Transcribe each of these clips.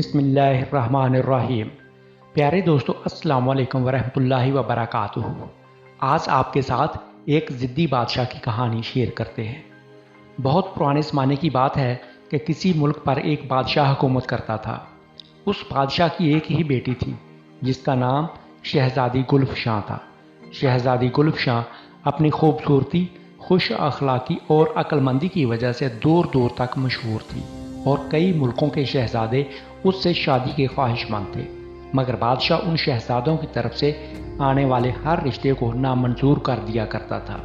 بسم اللہ الرحمن الرحیم۔ پیارے دوستو، السلام علیکم ورحمۃ اللہ وبرکاتہ۔ آج آپ کے ساتھ ایک ضدی بادشاہ کی کہانی شیئر کرتے ہیں۔ بہت پرانے زمانے کی بات ہے کہ کسی ملک پر ایک بادشاہ حکومت کرتا تھا۔ اس بادشاہ کی ایک ہی بیٹی تھی جس کا نام شہزادی گلفشاں تھا۔ شہزادی گلفشاں اپنی خوبصورتی، خوش اخلاقی اور عقل مندی کی وجہ سے دور دور تک مشہور تھی اور کئی ملکوں کے شہزادے اس سے شادی کے خواہش مند تھے، مگر بادشاہ ان شہزادوں کی طرف سے آنے والے ہر رشتے کو نامنظور کر دیا کرتا تھا۔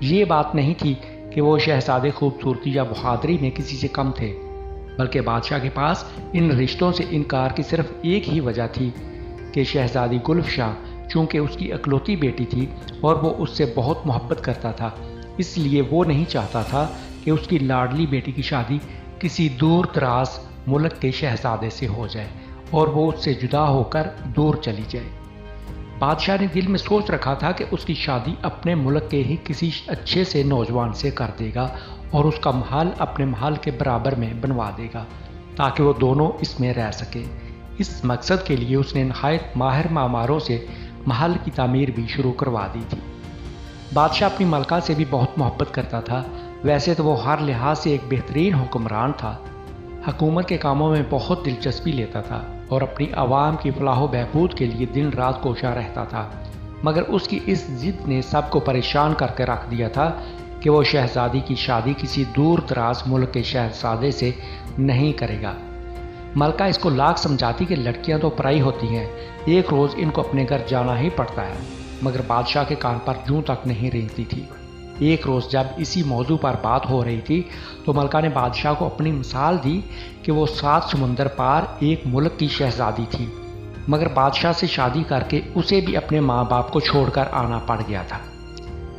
یہ بات نہیں تھی کہ وہ شہزادے خوبصورتی یا بہادری میں کسی سے کم تھے، بلکہ بادشاہ کے پاس ان رشتوں سے انکار کی صرف ایک ہی وجہ تھی کہ شہزادی گلفشاں چونکہ اس کی اکلوتی بیٹی تھی اور وہ اس سے بہت محبت کرتا تھا، اس لیے وہ نہیں چاہتا تھا کہ اس کی لاڈلی بیٹی کی شادی کسی دور دراز ملک کے شہزادے سے ہو جائے اور وہ اس سے جدا ہو کر دور چلی جائے۔ بادشاہ نے دل میں سوچ رکھا تھا کہ اس کی شادی اپنے ملک کے ہی کسی اچھے سے نوجوان سے کر دے گا اور اس کا محل اپنے محل کے برابر میں بنوا دے گا تاکہ وہ دونوں اس میں رہ سکے۔ اس مقصد کے لیے اس نے نہایت ماہر معماروں سے محل کی تعمیر بھی شروع کروا دی تھی۔ بادشاہ اپنی ملکہ سے بھی بہت محبت کرتا تھا۔ ویسے تو وہ ہر لحاظ سے ایک بہترین حکمران تھا، حکومت کے کاموں میں بہت دلچسپی لیتا تھا اور اپنی عوام کی فلاح و بہبود کے لیے دن رات کوشاں رہتا تھا، مگر اس کی اس ضد نے سب کو پریشان کر کے رکھ دیا تھا کہ وہ شہزادی کی شادی کسی دور دراز ملک کے شہزادے سے نہیں کرے گا۔ ملکہ اس کو لاکھ سمجھاتی کہ لڑکیاں تو پرائی ہوتی ہیں، ایک روز ان کو اپنے گھر جانا ہی پڑتا ہے، مگر بادشاہ کے کان پر جوں تک نہیں رینگتی تھی۔ ایک روز جب اسی موضوع پر بات ہو رہی تھی تو ملکہ نے بادشاہ کو اپنی مثال دی کہ وہ 7 سمندر پار ایک ملک کی شہزادی تھی، مگر بادشاہ سے شادی کر کے اسے بھی اپنے ماں باپ کو چھوڑ کر آنا پڑ گیا تھا۔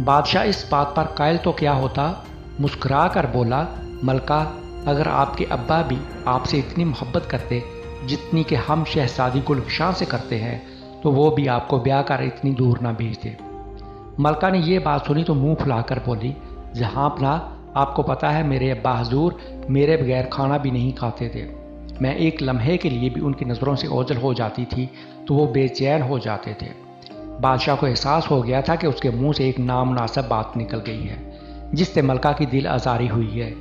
بادشاہ اس بات پر قائل تو کیا ہوتا، مسکرا کر بولا، ملکہ، اگر آپ کے ابا بھی آپ سے اتنی محبت کرتے جتنی کہ ہم شہزادی گلفشاں سے کرتے ہیں تو وہ بھی آپ کو بیاہ کر اتنی دور نہ بھیجتے۔ ملکہ نے یہ بات سنی تو منہ پھلا کر بولی، جہاں پناہ، آپ کو پتہ ہے میرے ابا حضور میرے بغیر کھانا بھی نہیں کھاتے تھے۔ میں ایک لمحے کے لیے بھی ان کی نظروں سے اوجھل ہو جاتی تھی تو وہ بے چین ہو جاتے تھے۔ بادشاہ کو احساس ہو گیا تھا کہ اس کے منہ سے ایک نامناسب بات نکل گئی ہے جس سے ملکہ کی دل آزاری ہوئی ہے۔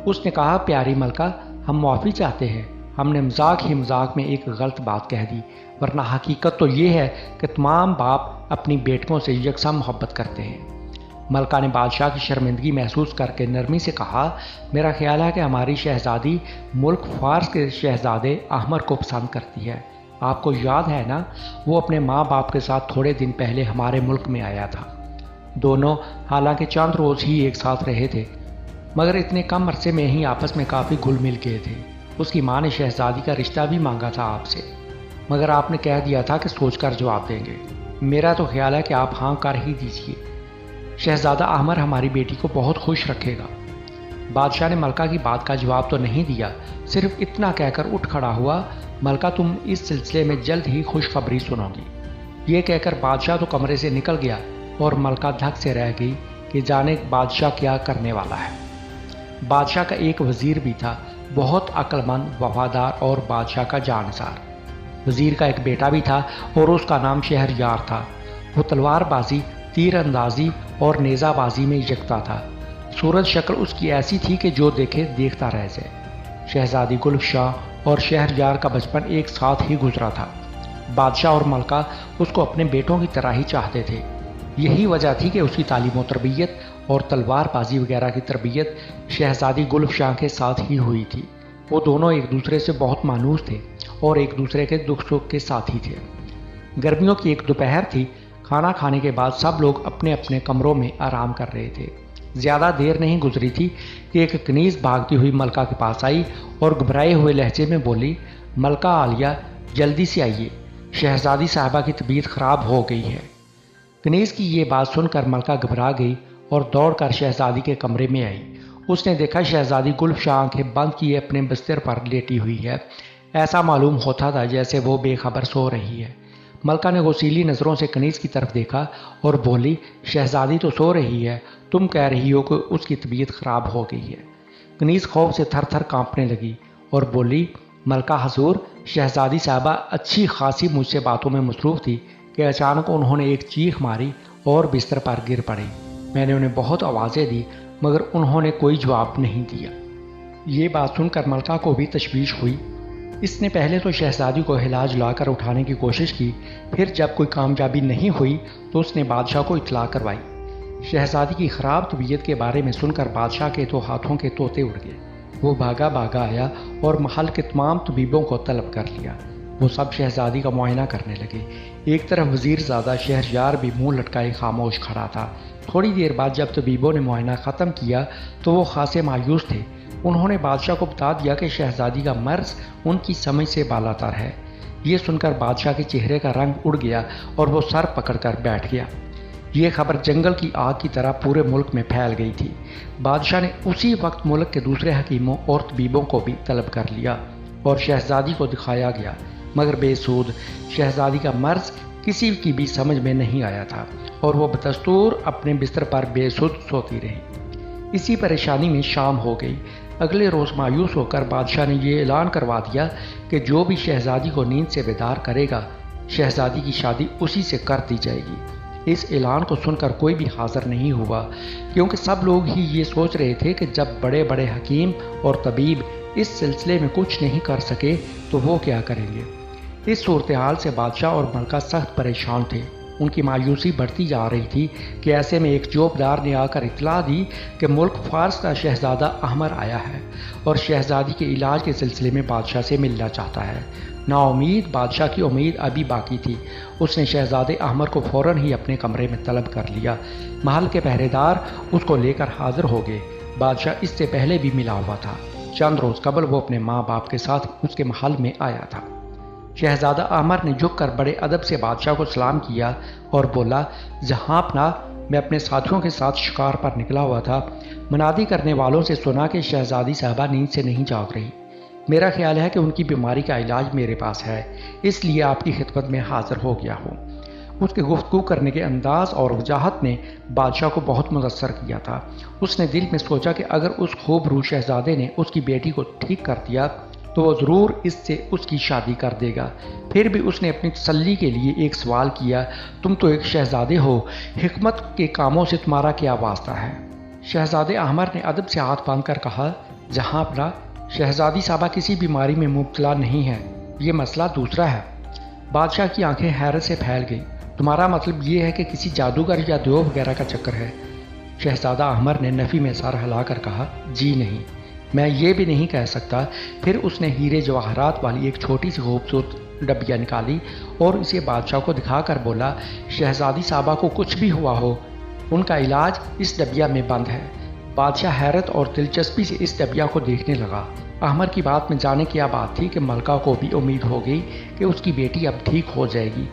اس نے کہا، پیاری ملکہ، ہم معافی چاہتے ہیں، ہم نے مذاق ہی مذاق میں ایک غلط بات کہہ دی، ورنہ حقیقت تو یہ ہے کہ تمام باپ اپنی بیٹیوں سے یکساں محبت کرتے ہیں۔ ملکہ نے بادشاہ کی شرمندگی محسوس کر کے نرمی سے کہا، میرا خیال ہے کہ ہماری شہزادی ملک فارس کے شہزادے احمر کو پسند کرتی ہے۔ آپ کو یاد ہے نا، وہ اپنے ماں باپ کے ساتھ تھوڑے دن پہلے ہمارے ملک میں آیا تھا۔ دونوں حالانکہ چند روز ہی ایک ساتھ رہے تھے، مگر اتنے کم عرصے میں ہی آپس میں کافی گھل مل گئے تھے۔ اس کی ماں نے شہزادی کا رشتہ بھی مانگا تھا آپ سے، مگر آپ نے کہہ دیا تھا کہ سوچ کر جواب دیں گے۔ میرا تو خیال ہے کہ آپ ہاں کر ہی دیجیے، شہزادہ احمر ہماری بیٹی کو بہت خوش رکھے گا۔ بادشاہ نے ملکہ کی بات کا جواب تو نہیں دیا، صرف اتنا کہہ کر اٹھ کھڑا ہوا، ملکہ تم اس سلسلے میں جلد ہی خوشخبری سنو گی۔ یہ کہہ کر بادشاہ تو کمرے سے نکل گیا اور ملکہ دھک سے رہ گئی کہ جانے بادشاہ کیا کرنے والا ہے۔ بادشاہ کا ایک وزیر بھی تھا، بہت عقل مند، وفادار اور بادشاہ کا جانسار۔ وزیر کا ایک بیٹا بھی تھا اور اس کا نام شہریار تھا۔ وہ تلوار بازی، تیر اندازی اور نیزہ بازی میں یکتا تھا۔ صورت شکل اس کی ایسی تھی کہ جو دیکھے دیکھتا رہ جائے۔ شہزادی گلفشاں اور شہریار کا بچپن ایک ساتھ ہی گزرا تھا۔ بادشاہ اور ملکہ اس کو اپنے بیٹوں کی طرح ہی چاہتے تھے۔ یہی وجہ تھی کہ اس کی تعلیم و تربیت اور تلوار بازی وغیرہ کی تربیت شہزادی گلفشاں کے ساتھ ہی ہوئی تھی۔ وہ دونوں ایک دوسرے سے بہت مانوس تھے اور ایک دوسرے کے دکھ سکھ کے ساتھی تھے۔ گرمیوں کی ایک دوپہر تھی، کھانا کھانے کے بعد سب لوگ اپنے اپنے کمروں میں آرام کر رہے تھے۔ زیادہ دیر نہیں گزری تھی کہ ایک کنیز بھاگتی ہوئی ملکہ کے پاس آئی اور گھبرائے ہوئے لہجے میں بولی، ملکہ عالیہ، جلدی سے آئیے، شہزادی صاحبہ کی طبیعت خراب ہو گئی ہے۔ کنیز کی یہ بات سن کر ملکہ گھبرا گئی اور دوڑ کر شہزادی کے کمرے میں آئی۔ اس نے دیکھا شہزادی گلفشاں آنکھیں بند کیے اپنے بستر پر لیٹی ہوئی ہے۔ ایسا معلوم ہوتا تھا جیسے وہ بے خبر سو رہی ہے۔ ملکہ نے غصیلی نظروں سے کنیز کی طرف دیکھا اور بولی، شہزادی تو سو رہی ہے، تم کہہ رہی ہو کہ اس کی طبیعت خراب ہو گئی ہے۔ کنیز خوف سے تھر تھر کانپنے لگی اور بولی، ملکہ حضور، شہزادی صاحبہ اچھی خاصی مجھ سے باتوں میں مصروف تھی کہ اچانک انہوں نے ایک چیخ ماری اور بستر پر گر پڑی۔ میں نے انہیں بہت آوازیں دی مگر انہوں نے کوئی جواب نہیں دیا۔ یہ بات سن کر ملکہ کو بھی تشویش ہوئی۔ اس نے پہلے تو شہزادی کو ہلا جلا کر اٹھانے کی کوشش کی، پھر جب کوئی کامیابی نہیں ہوئی تو اس نے بادشاہ کو اطلاع کروائی۔ شہزادی کی خراب طبیعت کے بارے میں سن کر بادشاہ کے تو ہاتھوں کے طوطے اڑ گئے۔ وہ بھاگا آیا اور محل کے تمام طبیبوں کو طلب کر لیا۔ وہ سب شہزادی کا معائنہ کرنے لگے۔ ایک طرف وزیر زادہ شہریار بھی منہ لٹکائے خاموش کھڑا تھا۔ تھوڑی دیر بعد جب طبیبوں نے معائنہ ختم کیا تو وہ خاصے مایوس تھے۔ انہوں نے بادشاہ کو بتا دیا کہ شہزادی کا مرض ان کی سمجھ سے بالاتر ہے۔ یہ سن کر بادشاہ کے چہرے کا رنگ اڑ گیا اور وہ سر پکڑ کر بیٹھ گیا۔ یہ خبر جنگل کی آگ کی طرح پورے ملک میں پھیل گئی تھی۔ بادشاہ نے اسی وقت ملک کے دوسرے حکیموں اور طبیبوں کو بھی طلب کر لیا اور شہزادی کو دکھایا گیا، مگر بے سود۔ شہزادی کا مرض کسی کی بھی سمجھ میں نہیں آیا تھا اور وہ بدستور اپنے بستر پر بے سود سوتی رہی۔ اسی پریشانی میں شام ہو گئی۔ اگلے روز مایوس ہو کر بادشاہ نے یہ اعلان کروا دیا کہ جو بھی شہزادی کو نیند سے بیدار کرے گا، شہزادی کی شادی اسی سے کر دی جائے گی۔ اس اعلان کو سن کر کوئی بھی حاضر نہیں ہوا، کیونکہ سب لوگ ہی یہ سوچ رہے تھے کہ جب بڑے بڑے حکیم اور طبیب اس سلسلے میں کچھ نہیں کر سکے تو وہ کیا کریں گے۔ اس صورتحال سے بادشاہ اور ملکہ سخت پریشان تھے۔ ان کی مایوسی بڑھتی جا رہی تھی کہ ایسے میں ایک جوبدار نے آ کر اطلاع دی کہ ملک فارس کا شہزادہ احمر آیا ہے اور شہزادی کے علاج کے سلسلے میں بادشاہ سے ملنا چاہتا ہے۔ نا امید بادشاہ کی امید ابھی باقی تھی۔ اس نے شہزادے احمر کو فوراً ہی اپنے کمرے میں طلب کر لیا۔ محل کے پہرے دار اس کو لے کر حاضر ہو گئے۔ بادشاہ اس سے پہلے بھی ملا ہوا تھا۔ چند روز قبل وہ اپنے ماں باپ کے ساتھ اس کے محل میں آیا تھا۔ شہزادہ احمر نے جھک کر بڑے ادب سے بادشاہ کو سلام کیا اور بولا، جہاں پناہ، میں اپنے ساتھیوں کے ساتھ شکار پر نکلا ہوا تھا۔ منادی کرنے والوں سے سنا کہ شہزادی صاحبہ نیند سے نہیں جاگ رہی۔ میرا خیال ہے کہ ان کی بیماری کا علاج میرے پاس ہے، اس لیے آپ کی خدمت میں حاضر ہو گیا ہوں۔ اس کے گفتگو کرنے کے انداز اور وجاہت نے بادشاہ کو بہت متاثر کیا تھا۔ اس نے دل میں سوچا کہ اگر اس خوب روح شہزادے نے اس کی بیٹی کو ٹھیک کر دیا تو وہ ضرور اس سے اس کی شادی کر دے گا۔ پھر بھی اس نے اپنی تسلی کے لیے ایک سوال کیا، تم تو ایک شہزادے ہو، حکمت کے کاموں سے تمہارا کیا واسطہ ہے؟ شہزادے احمر نے ادب سے ہاتھ باندھ کر کہا، جہاں پناہ، شہزادی صاحبہ کسی بیماری میں مبتلا نہیں ہے، یہ مسئلہ دوسرا ہے۔ بادشاہ کی آنکھیں حیرت سے پھیل گئی۔ تمہارا مطلب یہ ہے کہ کسی جادوگر یا دیو وغیرہ کا چکر ہے؟ شہزادہ احمر نے نفی میں سر ہلا کر کہا، جی نہیں، میں یہ بھی نہیں کہہ سکتا۔ پھر اس نے ہیرے جواہرات والی ایک چھوٹی سی خوبصورت ڈبیا نکالی اور اسے بادشاہ کو دکھا کر بولا، شہزادی صاحبہ کو کچھ بھی ہوا ہو، ان کا علاج اس ڈبیا میں بند ہے۔ بادشاہ حیرت اور دلچسپی سے اس ڈبیا کو دیکھنے لگا۔ احمر کی بات میں جانے کیا بات تھی کہ ملکہ کو بھی امید ہو گئی کہ اس کی بیٹی اب ٹھیک ہو جائے گی۔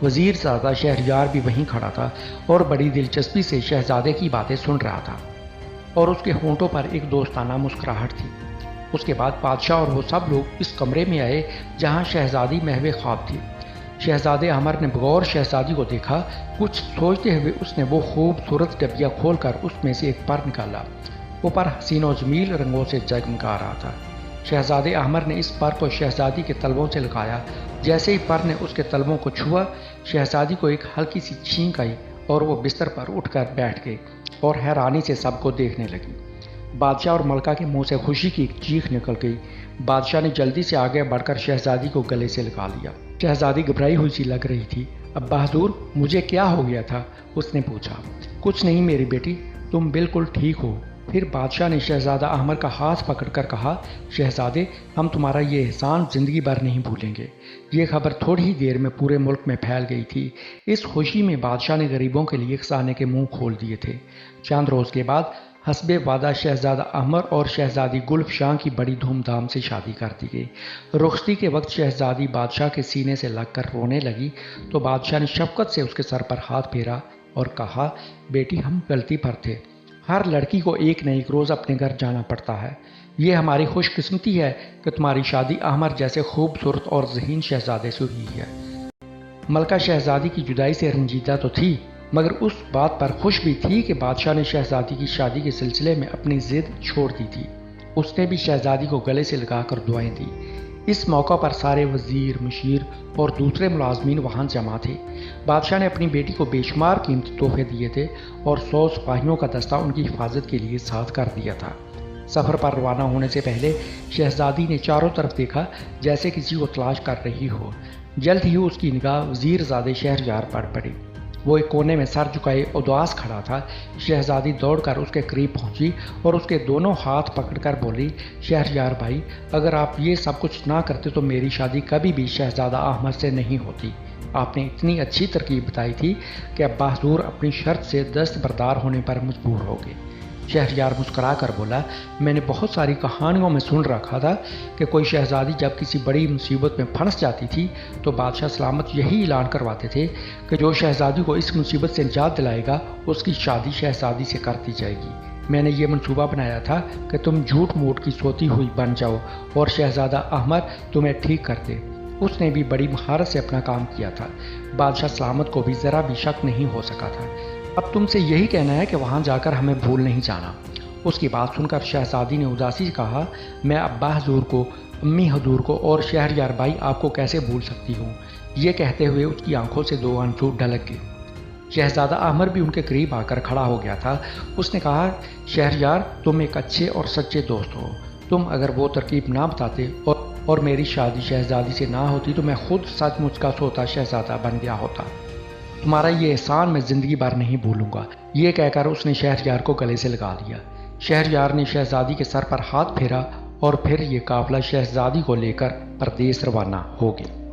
وزیر زادہ شہریار بھی وہیں کھڑا تھا اور بڑی دلچسپی سے شہزادے کی باتیں سن رہا تھا اور اس کے ہونٹوں پر ایک دوستانہ مسکراہٹ تھی۔ اس کے بعد بادشاہ اور وہ سب لوگ اس کمرے میں آئے جہاں شہزادی محو خواب تھی۔ شہزادے احمر نے بغور شہزادی کو دیکھا۔ کچھ سوچتے ہوئے اس نے وہ خوبصورت ڈبیا کھول کر اس میں سے ایک پر نکالا۔ وہ پر حسین و جمیل رنگوں سے جگمگا رہا تھا۔ شہزادے احمر نے اس پر کو شہزادی کے تلووں سے لگایا۔ جیسے ہی پر نے اس کے تلووں کو چھوا، شہزادی کو ایک ہلکی سی چھینک آئی اور وہ بستر پر اٹھ کر بیٹھ گئی اور حیرانی سے سب کو دیکھنے لگی۔ بادشاہ اور ملکہ کے منہ سے خوشی کی ایک چیخ نکل گئی۔ بادشاہ نے جلدی سے آگے بڑھ کر شہزادی کو گلے سے لگا لیا۔ شہزادی گھبرائی ہوئی سی لگ رہی تھی۔ ابا حضور، مجھے کیا ہو گیا تھا؟ اس نے پوچھا۔ کچھ نہیں میری بیٹی، تم بالکل ٹھیک ہو۔ پھر بادشاہ نے شہزادہ احمر کا ہاتھ پکڑ کر کہا، شہزادے، ہم تمہارا یہ احسان زندگی بھر نہیں بھولیں گے۔ یہ خبر تھوڑی ہی دیر میں پورے ملک میں پھیل گئی تھی۔ اس خوشی میں بادشاہ نے غریبوں کے لیے کھانے کے منہ کھول دیے تھے۔ چند روز کے بعد حسب وعدہ شہزادہ احمر اور شہزادی گلفشاں کی بڑی دھوم دھام سے شادی کر دی گئی۔ رخصتی کے وقت شہزادی بادشاہ کے سینے سے لگ کر رونے لگی تو بادشاہ نے شفقت سے اس کے سر پر ہاتھ پھیرا اور کہا، بیٹی، ہم غلطی پر تھے۔ ہر لڑکی کو ایک نہ ایک روز اپنے گھر جانا پڑتا ہے۔ یہ ہماری خوش قسمتی ہے کہ تمہاری شادی احمر جیسے خوبصورت اور ذہین شہزادے سے ہوئی ہے۔ ملکہ شہزادی کی جدائی سے رنجیدہ تو تھی، مگر اس بات پر خوش بھی تھی کہ بادشاہ نے شہزادی کی شادی کے سلسلے میں اپنی ضد چھوڑ دی تھی۔ اس نے بھی شہزادی کو گلے سے لگا کر دعائیں دی۔ اس موقع پر سارے وزیر، مشیر اور دوسرے ملازمین وہاں جمع تھے۔ بادشاہ نے اپنی بیٹی کو بے شمار قیمتی تحفے دیے تھے اور 100 سپاہیوں کا دستہ ان کی حفاظت کے لیے ساتھ کر دیا تھا۔ سفر پر روانہ ہونے سے پہلے شہزادی نے چاروں طرف دیکھا جیسے کسی کو تلاش کر رہی ہو۔ جلد ہی اس کی نگاہ وزیر زادے شہریار پر پڑی۔ وہ ایک کونے میں سر جھکائے اداس کھڑا تھا۔ شہزادی دوڑ کر اس کے قریب پہنچی اور اس کے دونوں ہاتھ پکڑ کر بولی، شہریار بھائی، اگر آپ یہ سب کچھ نہ کرتے تو میری شادی کبھی بھی شہزادہ احمد سے نہیں ہوتی۔ آپ نے اتنی اچھی ترکیب بتائی تھی کہ ابا حضور اپنی شرط سے دستبردار ہونے پر مجبور ہو گئے۔ شہریار مسکرا کر بولا، میں نے بہت ساری کہانیوں میں سن رکھا تھا کہ کوئی شہزادی جب کسی بڑی مصیبت میں پھنس جاتی تھی تو بادشاہ سلامت یہی اعلان کرواتے تھے کہ جو شہزادی کو اس مصیبت سے نجات دلائے گا اس کی شادی شہزادی سے کر دی جائے گی۔ میں نے یہ منصوبہ بنایا تھا کہ تم جھوٹ موٹ کی سوتی ہوئی بن جاؤ اور شہزادہ احمد تمہیں ٹھیک کر دے۔ اس نے بھی بڑی مہارت سے اپنا کام کیا تھا۔ بادشاہ سلامت کو بھی ذرا بھی شک نہیں ہو سکا تھا۔ اب تم سے یہی کہنا ہے کہ وہاں جا کر ہمیں بھول نہیں جانا۔ اس کی بات سن کر شہزادی نے اداسی سے کہا، میں ابا حضور کو، امی حضور کو اور شہریار بھائی آپ کو کیسے بھول سکتی ہوں؟ یہ کہتے ہوئے اس کی آنکھوں سے 2 آنسو ڈھلک گئے۔ شہزادہ احمد بھی ان کے قریب آ کر کھڑا ہو گیا تھا۔ اس نے کہا، شہریار تم ایک اچھے اور سچے دوست ہو۔ تم اگر وہ ترکیب نہ بتاتے اور میری شادی شہزادی سے نہ ہوتی تو میں خود سچ مچ کا سوتا شہزادہ بن گیا ہوتا۔ تمہارا یہ احسان میں زندگی بھر نہیں بھولوں گا۔ یہ کہہ کر اس نے شہریار کو گلے سے لگا لیا۔ شہریار نے شہزادی کے سر پر ہاتھ پھیرا اور پھر یہ قافلہ شہزادی کو لے کر پردیس روانہ ہو گیا۔